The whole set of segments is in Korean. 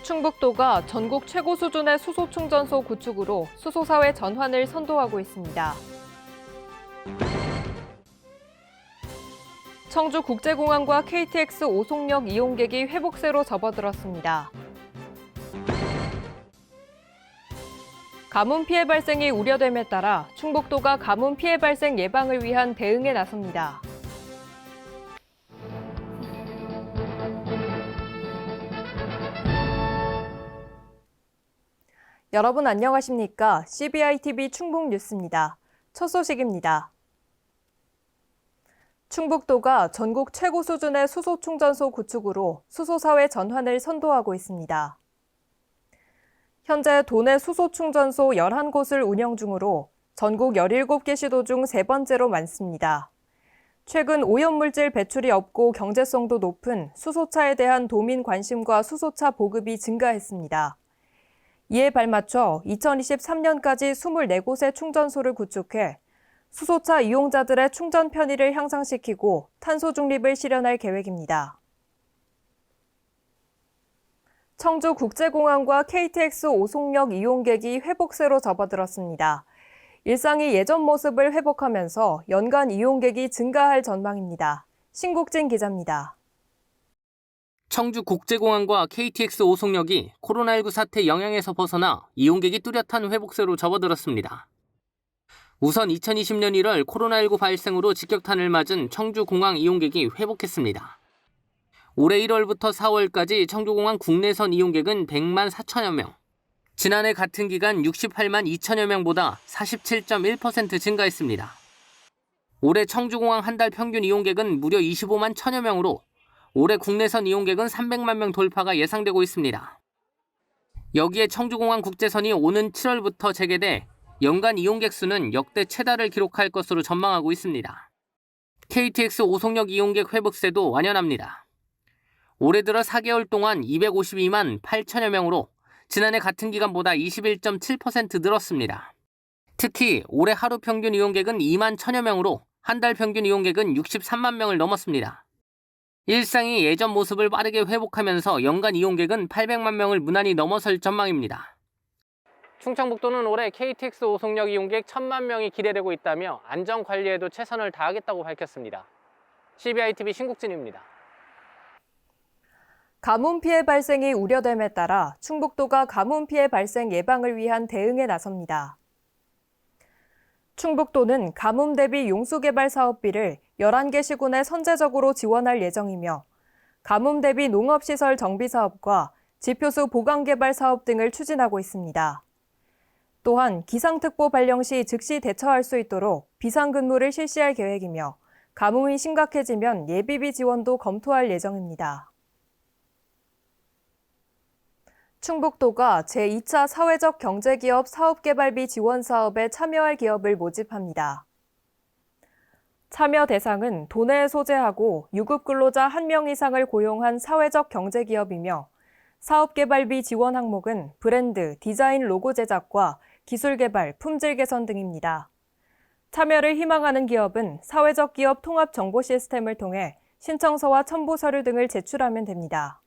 충북도가 전국 최고 수준의 수소 충전소 구축으로 수소사회 전환을 선도하고 있습니다. 청주국제공항과 KTX 오송역 이용객이 회복세로 접어들었습니다. 가뭄 피해 발생이 우려됨에 따라 충북도가 가뭄 피해 발생 예방을 위한 대응에 나섭니다. 여러분 안녕하십니까? CBI-TV 충북뉴스입니다. 첫 소식입니다. 충북도가 전국 최고 수준의 수소 충전소 구축으로 수소사회 전환을 선도하고 있습니다. 현재 도내 수소 충전소 11곳을 운영 중으로 전국 17개 시도 중 세 번째로 많습니다. 최근 오염물질 배출이 없고 경제성도 높은 수소차에 대한 도민 관심과 수소차 보급이 증가했습니다. 이에 발맞춰 2023년까지 24곳의 충전소를 구축해 수소차 이용자들의 충전 편의를 향상시키고 탄소 중립을 실현할 계획입니다. 청주국제공항과 KTX 오송역 이용객이 회복세로 접어들었습니다. 일상이 예전 모습을 회복하면서 연간 이용객이 증가할 전망입니다. 신국진 기자입니다. 청주국제공항과 KTX 오송역이 코로나19 사태 영향에서 벗어나 이용객이 뚜렷한 회복세로 접어들었습니다. 우선 2020년 1월 코로나19 발생으로 직격탄을 맞은 청주공항 이용객이 회복했습니다. 올해 1월부터 4월까지 청주공항 국내선 이용객은 100만 4천여 명, 지난해 같은 기간 68만 2천여 명보다 47.1% 증가했습니다. 올해 청주공항 한 달 평균 이용객은 무려 25만 1천여 명으로 올해 국내선 이용객은 300만 명 돌파가 예상되고 있습니다. 여기에 청주공항 국제선이 오는 7월부터 재개돼 연간 이용객 수는 역대 최다를 기록할 것으로 전망하고 있습니다. KTX 오송역 이용객 회복세도 완연합니다. 올해 들어 4개월 동안 252만 8천여 명으로 지난해 같은 기간보다 21.7% 늘었습니다. 특히 올해 하루 평균 이용객은 2만 1천여 명으로 한 달 평균 이용객은 63만 명을 넘었습니다. 일상이 예전 모습을 빠르게 회복하면서 연간 이용객은 800만 명을 무난히 넘어설 전망입니다. 충청북도는 올해 KTX 오송역 이용객 1,000만 명이 기대되고 있다며 안전관리에도 최선을 다하겠다고 밝혔습니다. CBI-TV 신국진입니다. 가뭄 피해 발생이 우려됨에 따라 충북도가 가뭄 피해 발생 예방을 위한 대응에 나섭니다. 충북도는 가뭄 대비 용수개발 사업비를 11개 시군에 선제적으로 지원할 예정이며 가뭄 대비 농업시설 정비 사업과 지표수 보강 개발 사업 등을 추진하고 있습니다. 또한 기상특보 발령 시 즉시 대처할 수 있도록 비상근무를 실시할 계획이며 가뭄이 심각해지면 예비비 지원도 검토할 예정입니다. 충북도가 제2차 사회적 경제기업 사업개발비 지원 사업에 참여할 기업을 모집합니다. 참여 대상은 도내에 소재하고 유급 근로자 1명 이상을 고용한 사회적 경제기업이며 사업개발비 지원 항목은 브랜드, 디자인 로고 제작과 기술 개발, 품질 개선 등입니다. 참여를 희망하는 기업은 사회적 기업 통합 정보 시스템을 통해 신청서와 첨부 서류 등을 제출하면 됩니다.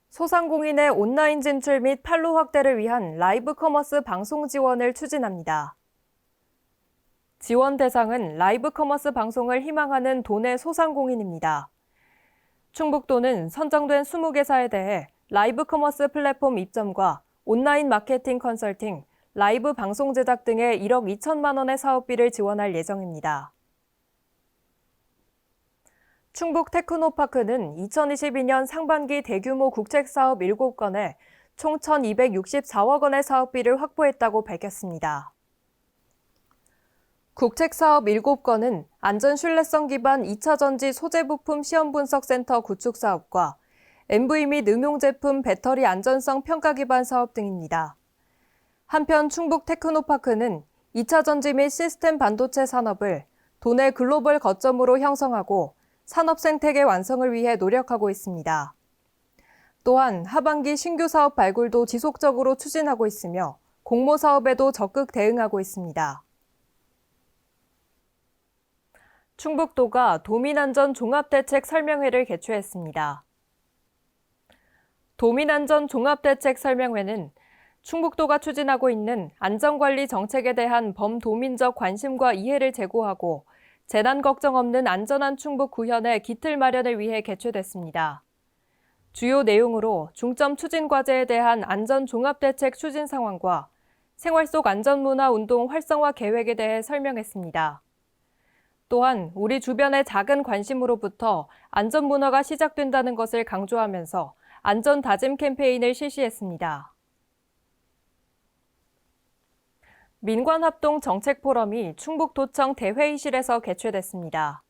소상공인의 온라인 진출 및 판로 확대를 위한 라이브 커머스 방송 지원을 추진합니다. 지원 대상은 라이브 커머스 방송을 희망하는 도내 소상공인입니다. 충북도는 선정된 20개사에 대해 라이브 커머스 플랫폼 입점과 온라인 마케팅 컨설팅, 라이브 방송 제작 등의 1억 2천만 원의 사업비를 지원할 예정입니다. 충북 테크노파크는 2022년 상반기 대규모 국책사업 7건에 총 1,264억 원의 사업비를 확보했다고 밝혔습니다. 국책사업 7건은 안전신뢰성 기반 2차 전지 소재 부품 시험 분석 센터 구축 사업과 MV 및 응용 제품 배터리 안전성 평가 기반 사업 등입니다. 한편 충북 테크노파크는 2차 전지 및 시스템 반도체 산업을 도내 글로벌 거점으로 형성하고 산업 생태계 완성을 위해 노력하고 있습니다. 또한 하반기 신규 사업 발굴도 지속적으로 추진하고 있으며 공모 사업에도 적극 대응하고 있습니다. 충북도가 도민안전 종합대책 설명회를 개최했습니다. 도민안전 종합대책 설명회는 충북도가 추진하고 있는 안전관리 정책에 대한 범도민적 관심과 이해를 제고하고 재난 걱정 없는 안전한 충북 구현의 기틀 마련을 위해 개최됐습니다. 주요 내용으로 중점 추진 과제에 대한 안전 종합대책 추진 상황과 생활 속 안전문화 운동 활성화 계획에 대해 설명했습니다. 또한 우리 주변의 작은 관심으로부터 안전문화가 시작된다는 것을 강조하면서 안전 다짐 캠페인을 실시했습니다. 민관합동 정책포럼이 충북도청 대회의실에서 개최됐습니다.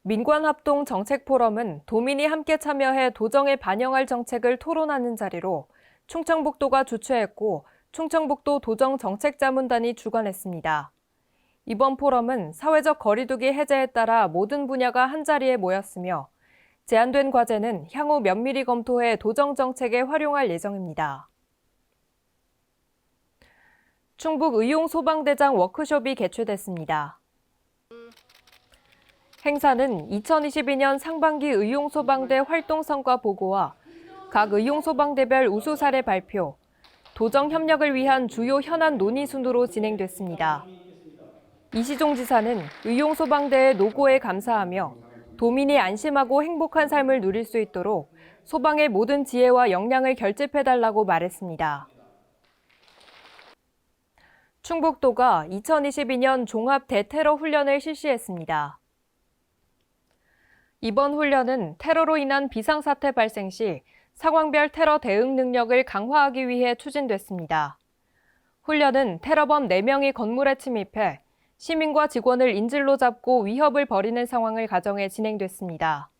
민관합동 정책포럼은 도민이 함께 참여해 도정에 반영할 정책을 토론하는 자리로 충청북도가 주최했고 충청북도 도정정책자문단이 주관했습니다. 이번 포럼은 사회적 거리두기 해제에 따라 모든 분야가 한자리에 모였으며 제안된 과제는 향후 면밀히 검토해 도정정책에 활용할 예정입니다. 충북 의용소방대장 워크숍이 개최됐습니다. 행사는 2022년 상반기 의용소방대 활동 성과 보고와 각 의용소방대별 우수 사례 발표, 도정 협력을 위한 주요 현안 논의 순으로 진행됐습니다. 이시종 지사는 의용소방대의 노고에 감사하며 도민이 안심하고 행복한 삶을 누릴 수 있도록 소방의 모든 지혜와 역량을 결집해달라고 말했습니다. 충북도가 2022년 종합 대테러 훈련을 실시했습니다. 이번 훈련은 테러로 인한 비상사태 발생 시 상황별 테러 대응 능력을 강화하기 위해 추진됐습니다. 훈련은 테러범 4명이 건물에 침입해 시민과 직원을 인질로 잡고 위협을 벌이는 상황을 가정해 진행됐습니다.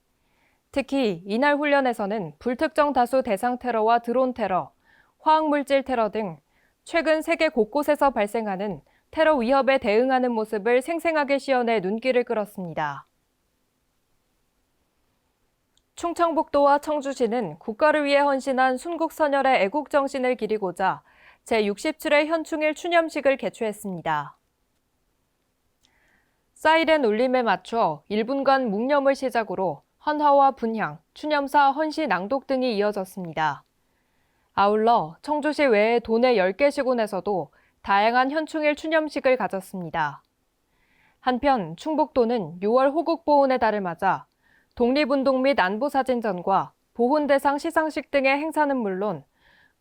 특히 이날 훈련에서는 불특정 다수 대상 테러와 드론 테러, 화학물질 테러 등 최근 세계 곳곳에서 발생하는 테러 위협에 대응하는 모습을 생생하게 시연해 눈길을 끌었습니다. 충청북도와 청주시는 국가를 위해 헌신한 순국선열의 애국정신을 기리고자 제67회 현충일 추념식을 개최했습니다. 사이렌 울림에 맞춰 1분간 묵념을 시작으로 헌화와 분향, 추념사 헌시 낭독 등이 이어졌습니다. 아울러 청주시 외의 도내 10개 시군에서도 다양한 현충일 추념식을 가졌습니다. 한편 충북도는 6월 호국보훈의 달을 맞아 독립운동 및 안보사진전과 보훈대상 시상식 등의 행사는 물론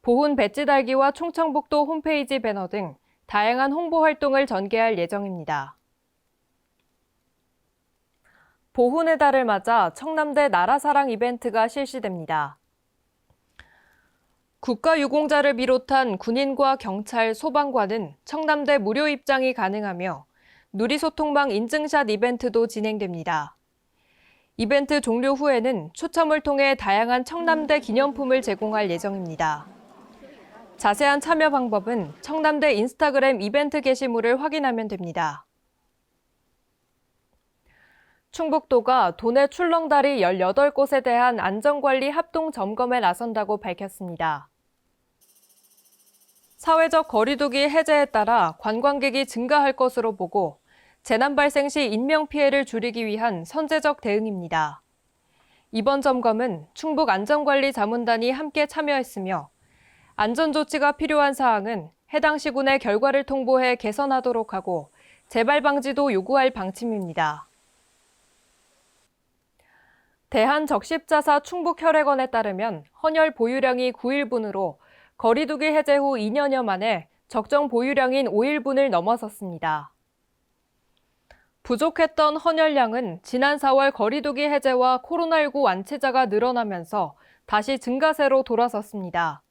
보훈 배지 달기와 충청북도 홈페이지 배너 등 다양한 홍보 활동을 전개할 예정입니다. 보훈의 달을 맞아 청남대 나라사랑 이벤트가 실시됩니다. 국가유공자를 비롯한 군인과 경찰, 소방관은 청남대 무료 입장이 가능하며 누리소통방 인증샷 이벤트도 진행됩니다. 이벤트 종료 후에는 추첨을 통해 다양한 청남대 기념품을 제공할 예정입니다. 자세한 참여 방법은 청남대 인스타그램 이벤트 게시물을 확인하면 됩니다. 충북도가 도내 출렁다리 18곳에 대한 안전관리 합동 점검에 나선다고 밝혔습니다. 사회적 거리두기 해제에 따라 관광객이 증가할 것으로 보고 재난 발생 시 인명피해를 줄이기 위한 선제적 대응입니다. 이번 점검은 충북안전관리자문단이 함께 참여했으며 안전조치가 필요한 사항은 해당 시군의 결과를 통보해 개선하도록 하고 재발 방지도 요구할 방침입니다. 대한적십자사 충북혈액원에 따르면 헌혈 보유량이 9일분으로 거리두기 해제 후 2년여 만에 적정 보유량인 5일분을 넘어섰습니다. 부족했던 헌혈량은 지난 4월 거리두기 해제와 코로나19 완치자가 늘어나면서 다시 증가세로 돌아섰습니다.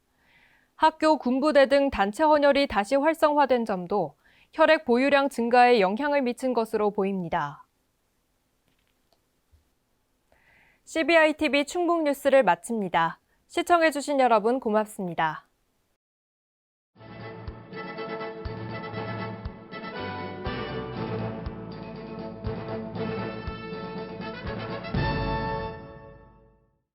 학교, 군부대 등 단체 헌혈이 다시 활성화된 점도 혈액 보유량 증가에 영향을 미친 것으로 보입니다. CBI TV 충북 뉴스를 마칩니다. 시청해주신 여러분 고맙습니다.